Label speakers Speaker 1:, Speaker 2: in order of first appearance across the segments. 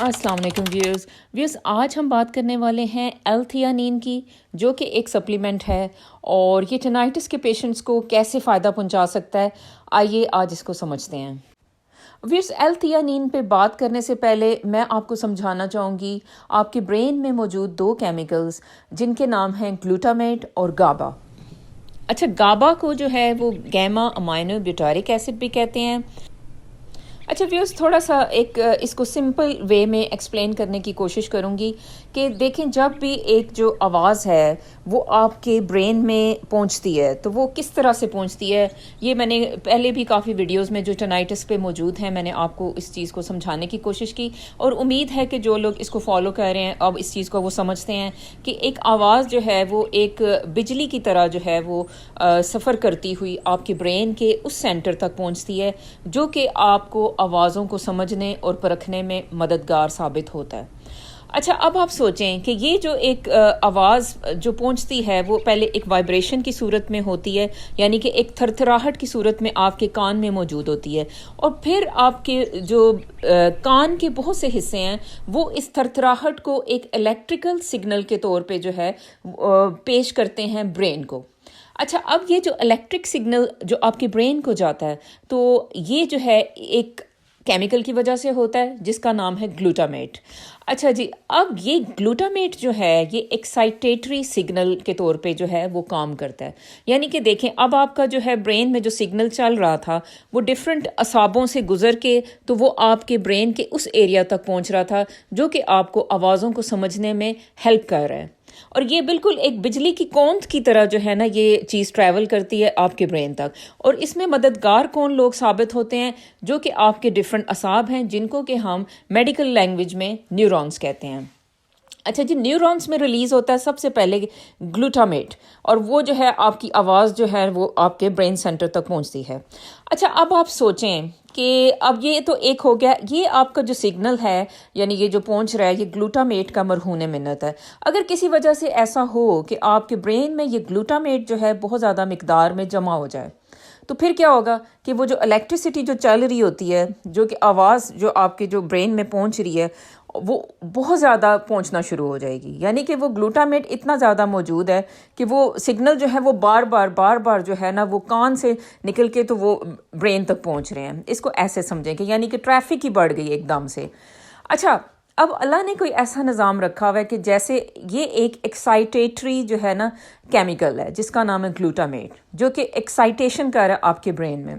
Speaker 1: السلام علیکم ویورز آج ہم بات کرنے والے ہیں ایل-تھیانین کی، جو کہ ایک سپلیمنٹ ہے اور یہ ٹینائٹس کے پیشنٹس کو کیسے فائدہ پہنچا سکتا ہے۔ آئیے آج اس کو سمجھتے ہیں۔ ویورز ایل-تھیانین پہ بات کرنے سے پہلے میں آپ کو سمجھانا چاہوں گی آپ کے برین میں موجود دو کیمیکلز جن کے نام ہیں گلوٹامیٹ اور گابا۔ اچھا، گابا کو جو ہے وہ گیما امائنو بیوٹارک ایسڈ بھی کہتے ہیں۔ اچھا ویورز، تھوڑا سا اس کو سمپل وے میں ایکسپلین کرنے کی کوشش کروں گی کہ دیکھیں، جب بھی ایک جو آواز ہے وہ آپ کے برین میں پہنچتی ہے تو وہ کس طرح سے پہنچتی ہے، یہ میں نے پہلے بھی کافی ویڈیوز میں جو ٹینائٹس پہ موجود ہیں میں نے آپ کو اس چیز کو سمجھانے کی کوشش کی، اور امید ہے کہ جو لوگ اس کو فالو کر رہے ہیں اب اس چیز کو وہ سمجھتے ہیں کہ ایک آواز جو ہے وہ ایک بجلی کی طرح جو ہے وہ سفر کرتی ہوئی آپ کے برین کے اس سینٹر تک پہنچتی ہے، جو کہ آپ کو آوازوں کو سمجھنے اور پرکھنے میں مددگار ثابت ہوتا ہے۔ اچھا، اب آپ سوچیں کہ یہ جو ایک آواز جو پہنچتی ہے وہ پہلے ایک وائبریشن کی صورت میں ہوتی ہے، یعنی کہ ایک تھرتھراہٹ کی صورت میں آپ کے کان میں موجود ہوتی ہے، اور پھر آپ کے جو کان کے بہت سے حصے ہیں وہ اس تھرتھراہٹ کو ایک الیکٹریکل سگنل کے طور پہ جو ہے پیش کرتے ہیں برین کو۔ اچھا، اب یہ جو الیکٹرک سگنل جو آپ کے برین کو جاتا ہے تو یہ جو ہے ایک کیمیکل کی وجہ سے ہوتا ہے جس کا نام ہے گلوٹامیٹ۔ اچھا جی، اب یہ گلوٹامیٹ جو ہے یہ ایکسائٹیٹری سگنل کے طور پہ جو ہے وہ کام کرتا ہے، یعنی کہ دیکھیں اب آپ کا جو ہے برین میں جو سگنل چل رہا تھا وہ ڈفرینٹ اعصابوں سے گزر کے تو وہ آپ کے برین کے اس ایریا تک پہنچ رہا تھا جو کہ آپ کو آوازوں کو سمجھنے میں ہیلپ کر رہا ہے، اور یہ بالکل ایک بجلی کی کوند کی طرح جو ہے نا یہ چیز ٹریول کرتی ہے آپ کے برین تک، اور اس میں مددگار کون لوگ ثابت ہوتے ہیں، جو کہ آپ کے ڈفرینٹ اعصاب ہیں جن کو کہ ہم میڈیکل لینگویج میں نیورونز کہتے ہیں۔ اچھا جی، نیورونز میں ریلیز ہوتا ہے سب سے پہلے گلوٹامیٹ، اور وہ جو ہے آپ کی آواز جو ہے وہ آپ کے برین سینٹر تک پہنچتی ہے۔ اچھا، اب آپ سوچیں کہ اب یہ تو ایک ہو گیا، یہ آپ کا جو سگنل ہے یعنی یہ جو پہنچ رہا ہے یہ گلوٹامیٹ کا مرہون منت ہے۔ اگر کسی وجہ سے ایسا ہو کہ آپ کے برین میں یہ گلوٹامیٹ جو ہے بہت زیادہ مقدار میں جمع ہو جائے تو پھر کیا ہوگا کہ وہ جو الیکٹریسٹی جو چل رہی ہوتی ہے، جو کہ آواز جو آپ کے جو برین میں پہنچ رہی ہے وہ بہت زیادہ پہنچنا شروع ہو جائے گی، یعنی کہ وہ گلوٹامیٹ اتنا زیادہ موجود ہے کہ وہ سگنل جو ہے وہ بار بار جو ہے نا وہ کان سے نکل کے تو وہ برین تک پہنچ رہے ہیں۔ اس کو ایسے سمجھیں کہ یعنی کہ ٹریفک ہی بڑھ گئی ایک دم سے۔ اچھا، اب اللہ نے کوئی ایسا نظام رکھا ہوا ہے کہ جیسے یہ ایک ایکسائٹیٹری جو ہے نا کیمیکل ہے جس کا نام ہے گلوٹامیٹ، جو کہ ایکسائٹیشن کر رہا ہے آپ کے برین میں،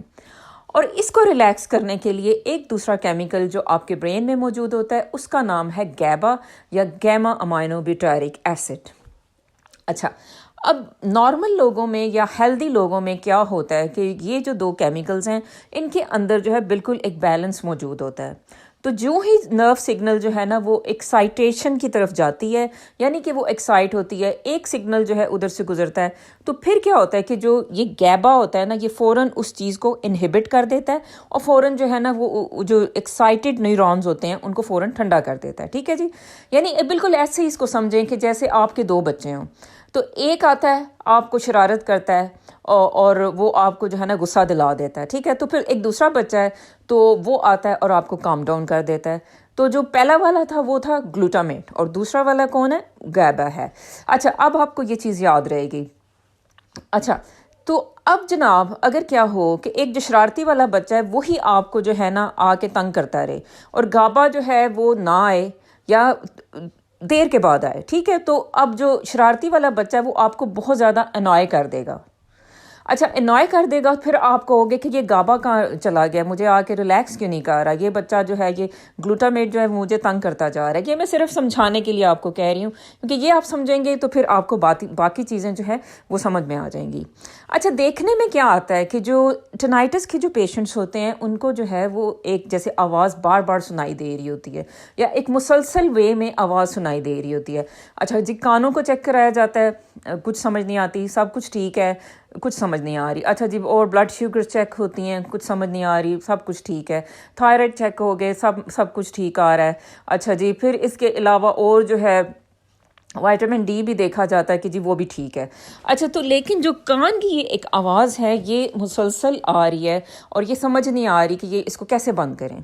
Speaker 1: اور اس کو ریلیکس کرنے کے لیے ایک دوسرا کیمیکل جو آپ کے برین میں موجود ہوتا ہے اس کا نام ہے گیبا یا گیما امائنو بیوٹارک ایسڈ۔ اچھا، اب نارمل لوگوں میں یا ہیلدی لوگوں میں کیا ہوتا ہے کہ یہ جو دو کیمیکلز ہیں ان کے اندر جو ہے بالکل ایک بیلنس موجود ہوتا ہے، تو جو ہی نرو سگنل جو ہے نا وہ ایکسائٹیشن کی طرف جاتی ہے، یعنی کہ وہ ایکسائٹ ہوتی ہے، ایک سگنل جو ہے ادھر سے گزرتا ہے تو پھر کیا ہوتا ہے کہ جو یہ گیبا ہوتا ہے نا یہ فوراً اس چیز کو انہیبٹ کر دیتا ہے، اور فوراً جو ہے نا وہ جو ایکسائٹیڈ نیورونز ہوتے ہیں ان کو فوراً ٹھنڈا کر دیتا ہے۔ ٹھیک ہے جی، یعنی بالکل ایسے ہی اس کو سمجھیں کہ جیسے آپ کے دو بچے ہوں، تو ایک آتا ہے آپ کو شرارت کرتا ہے اور وہ آپ کو جو ہے نا غصہ دلا دیتا ہے، ٹھیک ہے، تو پھر ایک دوسرا بچہ ہے تو وہ آتا ہے اور آپ کو کام ڈاؤن کر دیتا ہے۔ تو جو پہلا والا تھا وہ تھا گلوٹامیٹ اور دوسرا والا کون ہے؟ گیبا ہے۔ اچھا، اب آپ کو یہ چیز یاد رہے گی۔ اچھا، تو اب جناب اگر کیا ہو کہ ایک جو شرارتی والا بچہ ہے وہی آپ کو جو ہے نا آ کے تنگ کرتا رہے اور گابا جو ہے وہ نہ آئے یا دیر کے بعد آئے، ٹھیک ہے، تو اب جو شرارتی والا بچہ ہے وہ آپ کو بہت زیادہ انوائے کر دے گا۔ اچھا، انوائے کر دے گا، پھر آپ کہو گے کہ یہ گابا کہاں چلا گیا، مجھے آ کے ریلیکس کیوں نہیں کر رہا، یہ بچہ جو ہے یہ گلوٹامیٹ جو ہے مجھے تنگ کرتا جا رہا ہے۔ یہ میں صرف سمجھانے کے لیے آپ کو کہہ رہی ہوں، کیونکہ یہ آپ سمجھیں گے تو پھر آپ کو باقی چیزیں جو ہے وہ سمجھ میں آ جائیں گی۔ اچھا، دیکھنے میں کیا آتا ہے کہ جو ٹینائٹس کے جو پیشنٹس ہوتے ہیں ان کو جو ہے وہ ایک جیسے آواز بار بار سنائی دے رہی ہوتی ہے یا ایک مسلسل وے میں آواز سنائی دے رہی ہوتی ہے۔ اچھا جی، کانوں کو چیک کرایا جاتا ہے، کچھ سمجھ نہیں آتی، سب کچھ ٹھیک ہے، کچھ سمجھ نہیں آ رہی۔ اچھا جی، اور بلڈ شوگر چیک ہوتی ہیں، کچھ سمجھ نہیں آ رہی، سب کچھ ٹھیک ہے۔ تھائرائڈ چیک ہو گئے، سب کچھ ٹھیک آ رہا ہے۔ اچھا جی، پھر اس کے علاوہ اور جو ہے وائٹامن ڈی بھی دیکھا جاتا ہے کہ جی وہ بھی ٹھیک ہے۔ اچھا، تو لیکن جو کان کی یہ ایک آواز ہے یہ مسلسل آ رہی ہے اور یہ سمجھ نہیں آ رہی کہ یہ اس کو کیسے بند کریں۔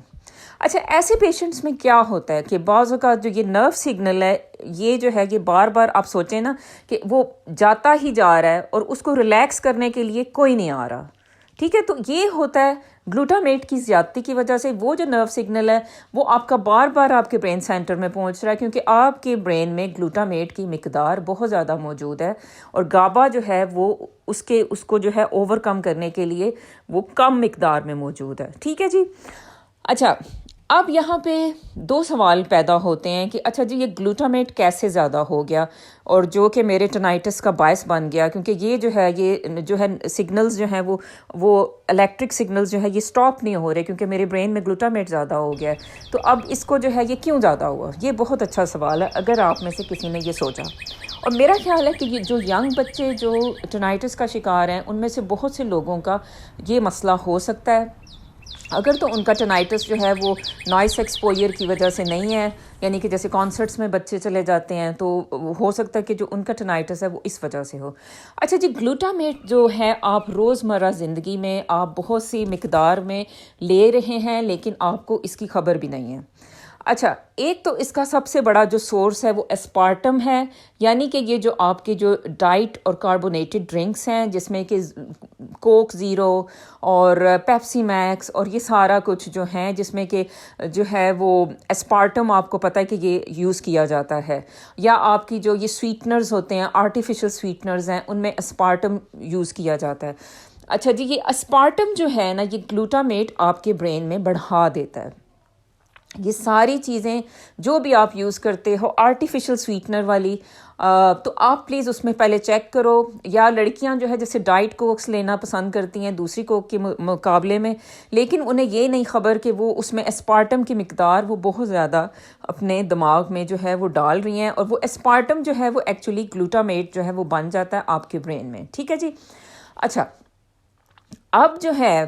Speaker 1: اچھا ایسے پیشنٹس میں کیا ہوتا ہے کہ بعض اوقات جو یہ نرو سگنل ہے یہ جو ہے یہ بار بار آپ سوچیں نا کہ وہ جاتا ہی جا رہا ہے اور اس کو ریلیکس کرنے کے لیے کوئی نہیں آ رہا، ٹھیک ہے، تو یہ ہوتا ہے گلوٹامیٹ کی زیادتی کی وجہ سے۔ وہ جو نرو سگنل ہے وہ آپ کا بار بار آپ کے برین سینٹر میں پہنچ رہا ہے کیونکہ آپ کے برین میں گلوٹامیٹ کی مقدار بہت زیادہ موجود ہے، اور گابا جو ہے وہ اس کو جو ہے اوور کم کرنے کے لیے وہ کم مقدار میں موجود ہے، ٹھیک ہے جی۔ اچھا اب یہاں پہ دو سوال پیدا ہوتے ہیں کہ اچھا جی یہ گلوٹامیٹ کیسے زیادہ ہو گیا اور جو کہ میرے ٹینائٹس کا باعث بن گیا، کیونکہ یہ جو ہے سگنلز جو ہیں وہ الیکٹرک سگنلز جو ہے یہ سٹاپ نہیں ہو رہے کیونکہ میرے برین میں گلوٹامیٹ زیادہ ہو گیا ہے، تو اب اس کو جو ہے یہ کیوں زیادہ ہوا؟ یہ بہت اچھا سوال ہے اگر آپ میں سے کسی نے یہ سوچا۔ اور میرا خیال ہے کہ یہ جو ینگ بچے جو ٹینائٹس کا شکار ہیں ان میں سے بہت سے لوگوں کا یہ مسئلہ ہو سکتا ہے۔ اگر تو ان کا ٹینائٹس جو ہے وہ نوائس ایکسپوئر کی وجہ سے نہیں ہے، یعنی کہ جیسے کانسرٹس میں بچے چلے جاتے ہیں تو ہو سکتا ہے کہ جو ان کا ٹینائٹس ہے وہ اس وجہ سے ہو۔ اچھا جی گلوٹامیٹ جو ہے آپ روزمرہ زندگی میں آپ بہت سی مقدار میں لے رہے ہیں لیکن آپ کو اس کی خبر بھی نہیں ہے۔ اچھا ایک تو اس کا سب سے بڑا جو سورس ہے وہ اسپارٹم ہے، یعنی کہ یہ جو آپ کے جو ڈائٹ اور کاربونیٹڈ ڈرنکس ہیں جس میں کہ کوک زیرو اور پیپسی میکس اور یہ سارا کچھ جو ہیں جس میں کہ جو ہے وہ اسپارٹم آپ کو پتہ ہے کہ یہ یوز کیا جاتا ہے، یا آپ کی جو یہ سویٹنرز ہوتے ہیں آرٹیفیشل سویٹنرز ہیں ان میں اسپارٹم یوز کیا جاتا ہے۔ اچھا جی یہ اسپارٹم جو ہے نا یہ گلوٹامیٹ آپ کے برین میں بڑھا دیتا ہے۔ یہ ساری چیزیں جو بھی آپ یوز کرتے ہو آرٹیفیشل سویٹنر والی، تو آپ پلیز اس میں پہلے چیک کرو، یا لڑکیاں جو ہے جیسے ڈائٹ کوکس لینا پسند کرتی ہیں دوسری کوک کے مقابلے میں، لیکن انہیں یہ نہیں خبر کہ وہ اس میں اسپارٹم کی مقدار وہ بہت زیادہ اپنے دماغ میں جو ہے وہ ڈال رہی ہیں، اور وہ اسپارٹم جو ہے وہ ایکچولی گلوٹامیٹ جو ہے وہ بن جاتا ہے آپ کے برین میں، ٹھیک ہے جی۔ اچھا اب جو ہے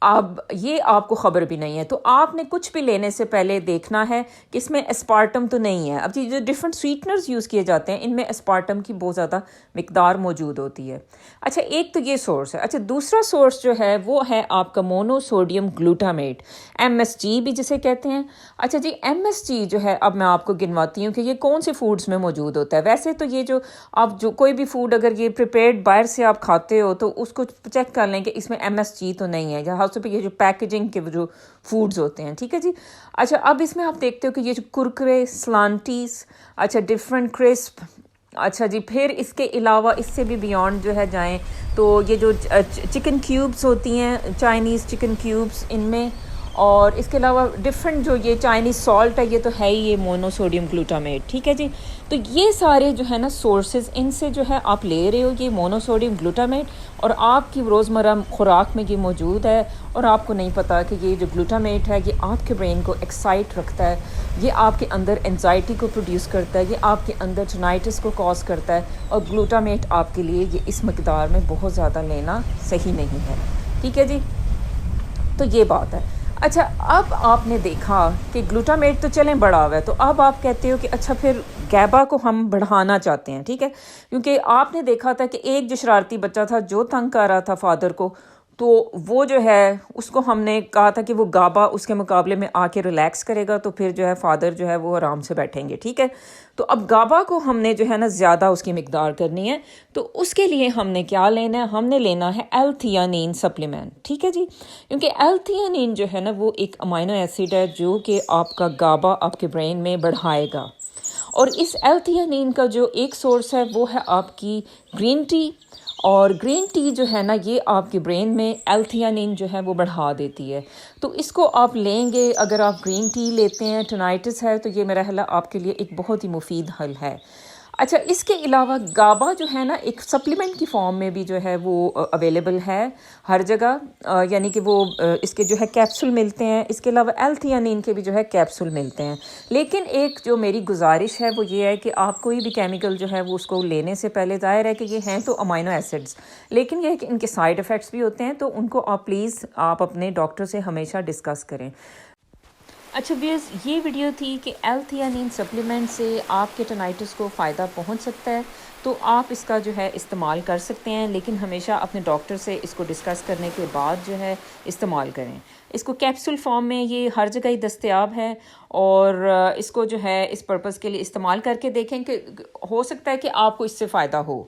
Speaker 1: اب یہ آپ کو خبر بھی نہیں ہے تو آپ نے کچھ بھی لینے سے پہلے دیکھنا ہے کہ اس میں اسپارٹم تو نہیں ہے۔ اب جو ڈفرینٹ سویٹنرز یوز کیے جاتے ہیں ان میں اسپارٹم کی بہت زیادہ مقدار موجود ہوتی ہے۔ اچھا ایک تو یہ سورس ہے۔ اچھا دوسرا سورس جو ہے وہ ہے آپ کا مونو سوڈیم گلوٹامیٹ، MSG بھی جسے کہتے ہیں۔ اچھا جی MSG جو ہے اب میں آپ کو گنواتی ہوں کہ یہ کون سے فوڈز میں موجود ہوتا ہے۔ ویسے تو یہ جو آپ جو کوئی بھی فوڈ اگر یہ پریپیئرڈ باہر سے آپ کھاتے ہو تو اس کو چیک کر لیں کہ اس میں MSG تو نہیں ہے، یا پہ یہ جو پیکیجنگ کے جو فوڈز ہوتے ہیں، ٹھیک ہے جی۔ اچھا اب اس میں آپ دیکھتے ہو کہ یہ جو کرکرے، سلانٹیز، اچھا ڈفرینٹ کرسپ، اچھا جی پھر اس کے علاوہ اس سے بھی بیونڈ جو ہے جائیں تو یہ جو چکن کیوبز ہوتی ہیں چائنیز چکن کیوبز ان میں، اور اس کے علاوہ ڈفرینٹ جو یہ چائنیز سالٹ ہے یہ تو ہے ہی یہ مونو سوڈیم گلوٹامیٹ، ٹھیک ہے جی۔ تو یہ سارے جو ہے نا سورسز ان سے جو ہے آپ لے رہے ہو یہ مونو سوڈیم گلوٹامیٹ، اور آپ کی روزمرہ خوراک میں یہ موجود ہے، اور آپ کو نہیں پتہ کہ یہ جو گلوٹامیٹ ہے یہ آپ کے برین کو ایکسائٹ رکھتا ہے، یہ آپ کے اندر انزائٹی کو پروڈیوس کرتا ہے، یہ آپ کے اندر ٹینائٹس کو کاز کرتا ہے، اور گلوٹامیٹ آپ کے لیے یہ اس مقدار میں بہت زیادہ لینا صحیح نہیں ہے، ٹھیک ہے جی۔ تو یہ بات ہے۔ اچھا اب آپ نے دیکھا کہ گلوٹامیٹ تو چلیں بڑھا ہوا ہے، تو اب آپ کہتے ہو کہ اچھا پھر گیبا کو ہم بڑھانا چاہتے ہیں، ٹھیک ہے، کیونکہ آپ نے دیکھا تھا کہ ایک جو شرارتی بچہ تھا جو تنگ کر رہا تھا فادر کو، تو وہ جو ہے اس کو ہم نے کہا تھا کہ وہ گابا اس کے مقابلے میں آ کے ریلیکس کرے گا تو پھر جو ہے فادر جو ہے وہ آرام سے بیٹھیں گے، ٹھیک ہے۔ تو اب گابا کو ہم نے جو ہے نا زیادہ اس کی مقدار کرنی ہے، تو اس کے لیے ہم نے کیا لینا ہے، ہم نے لینا ہے L-theanine سپلیمنٹ، ٹھیک ہے جی، کیونکہ L-theanine جو ہے نا وہ ایک امائنو ایسڈ ہے جو کہ آپ کا گابا آپ کے برین میں بڑھائے گا، اور اس L-theanine کا جو ایک سورس ہے وہ ہے آپ کی گرین ٹی، اور گرین ٹی جو ہے نا یہ آپ کے برین میں L-theanine جو ہے وہ بڑھا دیتی ہے، تو اس کو آپ لیں گے اگر آپ گرین ٹی لیتے ہیں ٹینائٹس ہے تو یہ میرا خیال ہے آپ کے لیے ایک بہت ہی مفید حل ہے۔ اچھا اس کے علاوہ گابا جو ہے نا ایک سپلیمنٹ کی فارم میں بھی جو ہے وہ اویلیبل ہے ہر جگہ، یعنی کہ وہ اس کے جو ہے کیپسول ملتے ہیں، اس کے علاوہ L-theanine کے بھی جو ہے کیپسول ملتے ہیں، لیکن ایک جو میری گزارش ہے وہ یہ ہے کہ آپ کوئی بھی کیمیکل جو ہے وہ اس کو لینے سے پہلے ظاہر ہے کہ یہ ہیں تو امائنو ایسڈز، لیکن یہ ہے کہ ان کے سائیڈ ایفیکٹس بھی ہوتے ہیں، تو ان کو آپ پلیز آپ اپنے ڈاکٹر سے ہمیشہ ڈسکس کریں۔ اچھا ویئرز یہ ویڈیو تھی کہ L-theanine سپلیمنٹ سے آپ کے ٹینائٹس کو فائدہ پہنچ سکتا ہے، تو آپ اس کا جو ہے استعمال کر سکتے ہیں، لیکن ہمیشہ اپنے ڈاکٹر سے اس کو ڈسکس کرنے کے بعد جو ہے استعمال کریں۔ اس کو کیپسول فارم میں یہ ہر جگہ ہی دستیاب ہے، اور اس کو جو ہے اس پرپس کے لیے استعمال کر کے دیکھیں کہ ہو سکتا ہے کہ آپ کو اس سے فائدہ ہو۔